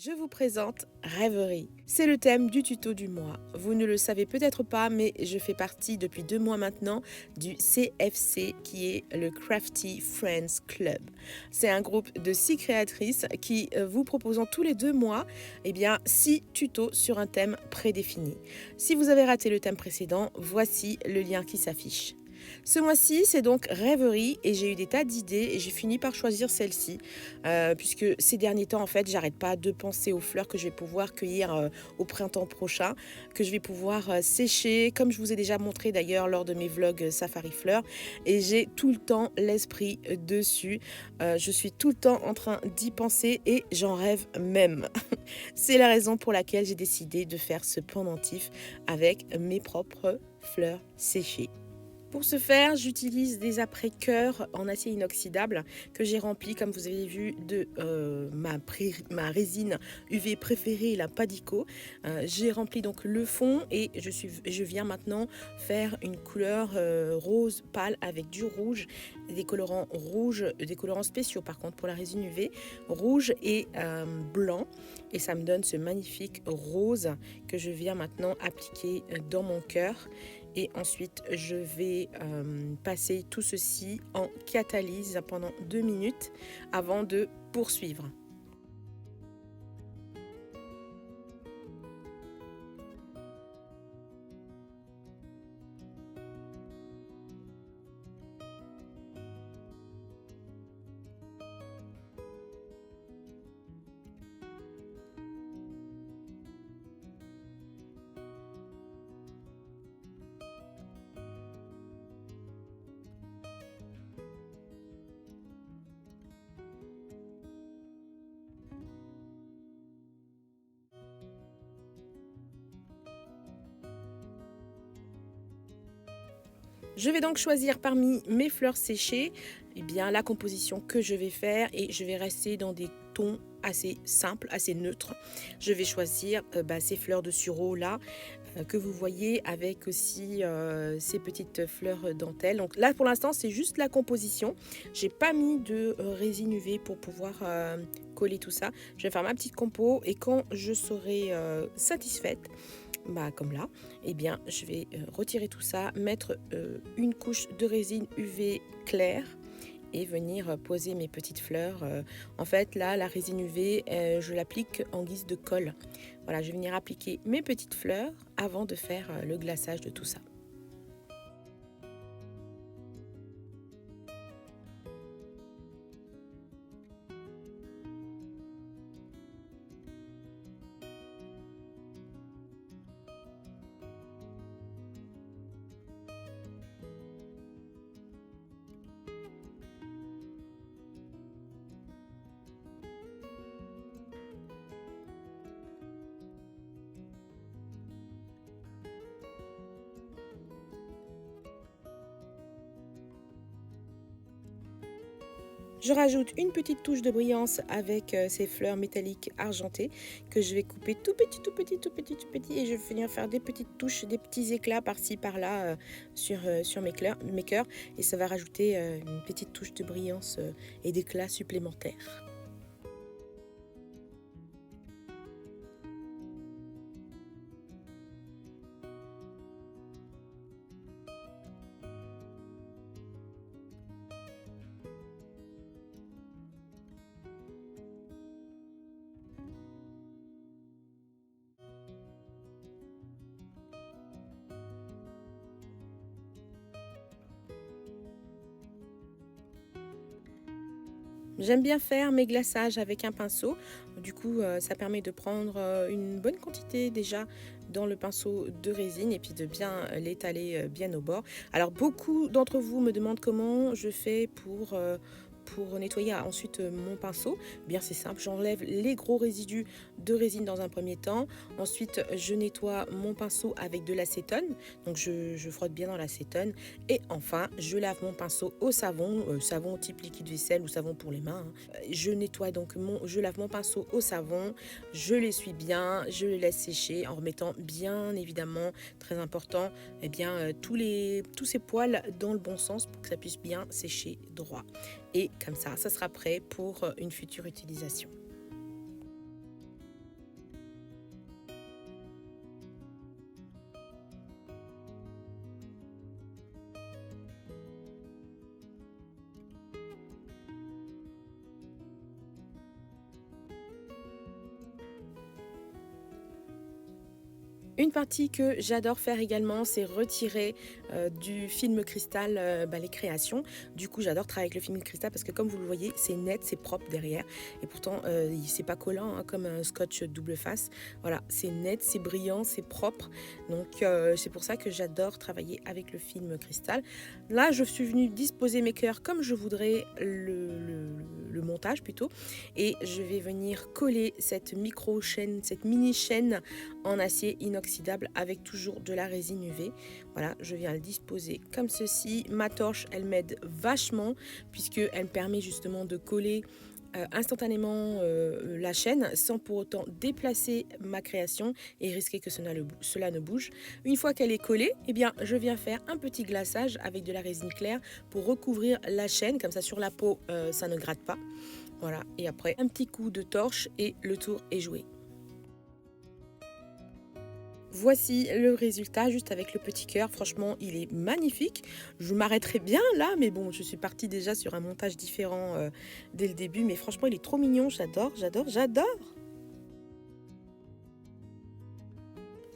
Je vous présente Rêverie. C'est le thème du tuto du mois. Vous ne le savez peut-être pas, mais je fais partie depuis 2 mois maintenant du CFC qui est le Crafty Friends Club. C'est un groupe de 6 créatrices qui vous proposent tous les 2 mois 6 tutos sur un thème prédéfini. Si vous avez raté le thème précédent, voici le lien qui s'affiche. Ce mois-ci, c'est donc Rêverie et j'ai eu des tas d'idées et j'ai fini par choisir celle-ci puisque ces derniers temps, en fait, j'arrête pas de penser aux fleurs que je vais pouvoir cueillir au printemps prochain, que je vais pouvoir sécher, comme je vous ai déjà montré d'ailleurs lors de mes vlogs Safari Fleurs, et j'ai tout le temps l'esprit dessus. Je suis tout le temps en train d'y penser et j'en rêve même. C'est la raison pour laquelle j'ai décidé de faire ce pendentif avec mes propres fleurs séchées. Pour ce faire, j'utilise des après-cœurs en acier inoxydable que j'ai remplis, comme vous avez vu, de ma résine UV préférée, la Padico. J'ai rempli donc le fond et je viens maintenant faire une couleur rose pâle avec du rouge, des colorants rouges, des colorants spéciaux par contre pour la résine UV, rouge et blanc. Et ça me donne ce magnifique rose que je viens maintenant appliquer dans mon cœur. Et ensuite, je vais passer tout ceci en catalyse pendant 2 minutes avant de poursuivre. Je vais donc choisir parmi mes fleurs séchées la composition que je vais faire et je vais rester dans des tons assez simples, assez neutres. Je vais choisir ces fleurs de sureau là que vous voyez avec aussi ces petites fleurs dentelles. Donc là pour l'instant c'est juste la composition. J'ai pas mis de résine UV pour pouvoir coller tout ça. Je vais faire ma petite compo et quand je serai satisfaite, comme là, je vais retirer tout ça, mettre une couche de résine UV claire et venir poser mes petites fleurs. En fait, là, la résine UV, je l'applique en guise de colle. Voilà, je vais venir appliquer mes petites fleurs avant de faire le glaçage de tout ça. Je rajoute une petite touche de brillance avec ces fleurs métalliques argentées que je vais couper tout petit, tout petit, tout petit, tout petit. Et je vais venir faire des petites touches, des petits éclats par-ci, par-là sur mes cœurs. Et ça va rajouter une petite touche de brillance et d'éclat supplémentaire. J'aime bien faire mes glaçages avec un pinceau. Du coup, ça permet de prendre une bonne quantité déjà dans le pinceau de résine et puis de bien l'étaler bien au bord. Alors, beaucoup d'entre vous me demandent comment je fais pour nettoyer ensuite mon pinceau. Bien, c'est simple, j'enlève les gros résidus de résine dans un premier temps. Ensuite, je nettoie mon pinceau avec de l'acétone. Donc, je frotte bien dans l'acétone. Et enfin, je lave mon pinceau au savon, savon type liquide vaisselle ou savon pour les mains. Je lave mon pinceau au savon, je l'essuie bien, je le laisse sécher en remettant bien évidemment, très important, tous ces poils dans le bon sens pour que ça puisse bien sécher droit. Et comme ça sera prêt pour une future utilisation. Une partie que j'adore faire également, c'est retirer du film cristal les créations. Du coup, j'adore travailler avec le film cristal parce que comme vous le voyez, c'est net, c'est propre derrière. Et pourtant, c'est pas collant hein, comme un scotch double face. Voilà, c'est net, c'est brillant, c'est propre. Donc, c'est pour ça que j'adore travailler avec le film cristal. Là, je suis venue disposer mes cœurs comme je voudrais le montage plutôt. Et je vais venir coller cette micro-chaîne, cette mini-chaîne en acier inoxydable avec toujours de la résine UV. Voilà, je viens le disposer comme ceci. Ma torche, elle m'aide vachement puisqu'elle me permet justement de coller instantanément la chaîne sans pour autant déplacer ma création et risquer que cela ne bouge. Une fois qu'elle est collée, eh bien, je viens faire un petit glaçage avec de la résine claire pour recouvrir la chaîne. Comme ça, sur la peau, ça ne gratte pas. Voilà, et après, un petit coup de torche et le tour est joué. Voici le résultat, juste avec le petit cœur. Franchement, il est magnifique. Je m'arrêterai bien là, mais bon, je suis partie déjà sur un montage différent dès le début. Mais franchement, il est trop mignon. J'adore, j'adore, j'adore.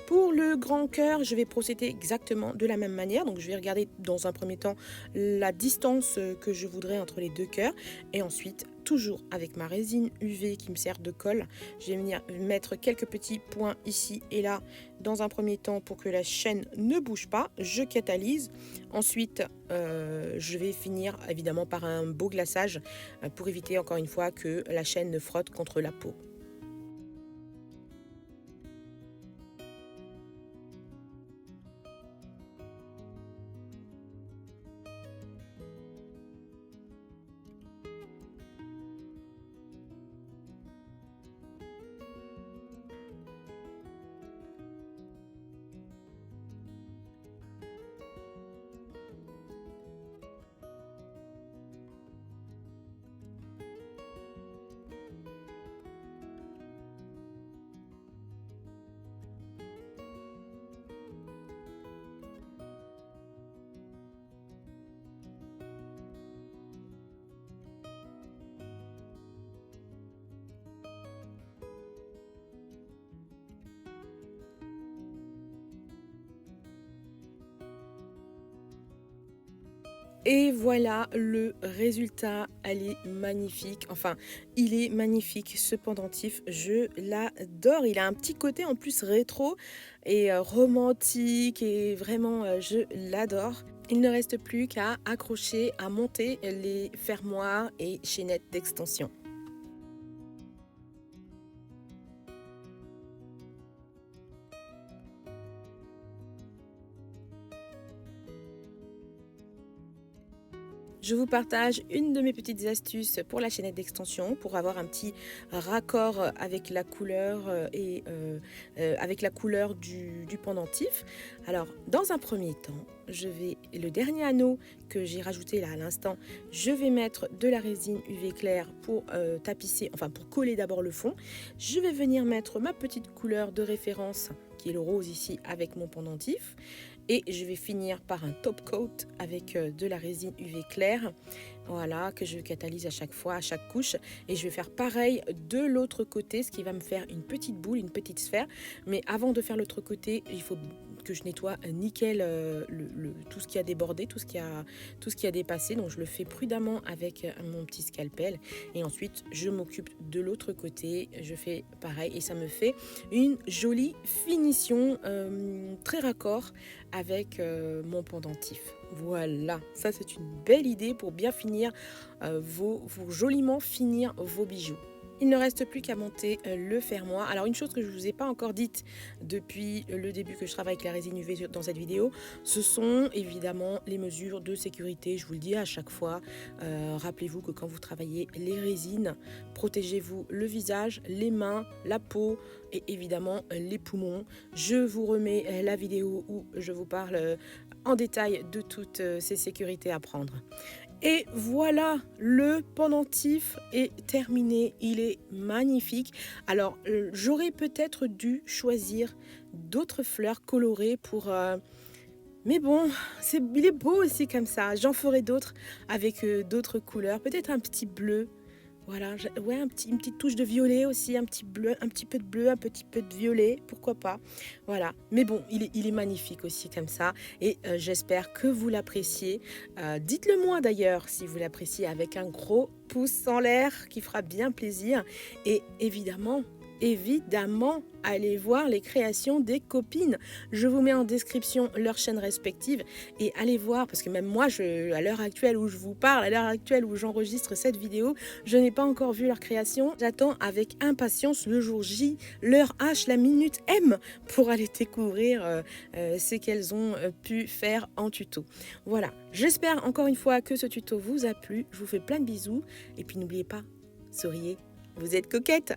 Pour le grand cœur, je vais procéder exactement de la même manière. Donc, je vais regarder dans un premier temps la distance que je voudrais entre les deux cœurs. Et ensuite, toujours avec ma résine UV qui me sert de colle, je vais venir mettre quelques petits points ici et là dans un premier temps pour que la chaîne ne bouge pas. Je catalyse. Ensuite, je vais finir évidemment par un beau glaçage pour éviter encore une fois que la chaîne ne frotte contre la peau. Et voilà le résultat, elle est magnifique, enfin il est magnifique ce pendentif, je l'adore, il a un petit côté en plus rétro et romantique et vraiment je l'adore. Il ne reste plus qu'à accrocher, à monter les fermoirs et chaînettes d'extension. Je vous partage une de mes petites astuces pour la chaînette d'extension, pour avoir un petit raccord avec la couleur avec la couleur du pendentif. Alors, dans un premier temps, le dernier anneau que j'ai rajouté là à l'instant, je vais mettre de la résine UV claire pour tapisser, enfin pour coller d'abord le fond. Je vais venir mettre ma petite couleur de référence, qui est le rose ici, avec mon pendentif. Et je vais finir par un top coat avec de la résine UV claire, voilà, que je catalyse à chaque fois, à chaque couche. Et je vais faire pareil de l'autre côté, ce qui va me faire une petite boule, une petite sphère. Mais avant de faire l'autre côté, il faut que je nettoie nickel tout ce qui a débordé, tout ce qui a dépassé. Donc je le fais prudemment avec mon petit scalpel. Et ensuite, je m'occupe de l'autre côté. Je fais pareil et ça me fait une jolie finition très raccord avec mon pendentif. Voilà, ça c'est une belle idée pour bien finir joliment finir vos bijoux. Il ne reste plus qu'à monter le fermoir. Alors une chose que je ne vous ai pas encore dite depuis le début que je travaille avec la résine UV dans cette vidéo, ce sont évidemment les mesures de sécurité. Je vous le dis à chaque fois, rappelez-vous que quand vous travaillez les résines, protégez-vous le visage, les mains, la peau et évidemment les poumons. Je vous remets la vidéo où je vous parle en détail de toutes ces sécurités à prendre. Et voilà, le pendentif est terminé, il est magnifique. Alors, j'aurais peut-être dû choisir d'autres fleurs colorées pour... mais bon, il est beau aussi comme ça. J'en ferai d'autres avec d'autres couleurs, peut-être un petit bleu. Voilà, ouais, une petite touche de violet aussi, un petit bleu, un petit peu de bleu, un petit peu de violet, pourquoi pas. Voilà, mais bon, il est magnifique aussi comme ça et j'espère que vous l'appréciez. Dites-le moi d'ailleurs si vous l'appréciez avec un gros pouce en l'air qui fera bien plaisir et évidemment, allez voir les créations des copines. Je vous mets en description leurs chaînes respectives et allez voir, parce que même moi, à l'heure actuelle où je vous parle, à l'heure actuelle où j'enregistre cette vidéo, je n'ai pas encore vu leur création. J'attends avec impatience le jour J, l'heure H, la minute M pour aller découvrir ce qu'elles ont pu faire en tuto. Voilà, j'espère encore une fois que ce tuto vous a plu. Je vous fais plein de bisous et puis n'oubliez pas, souriez, vous êtes coquette.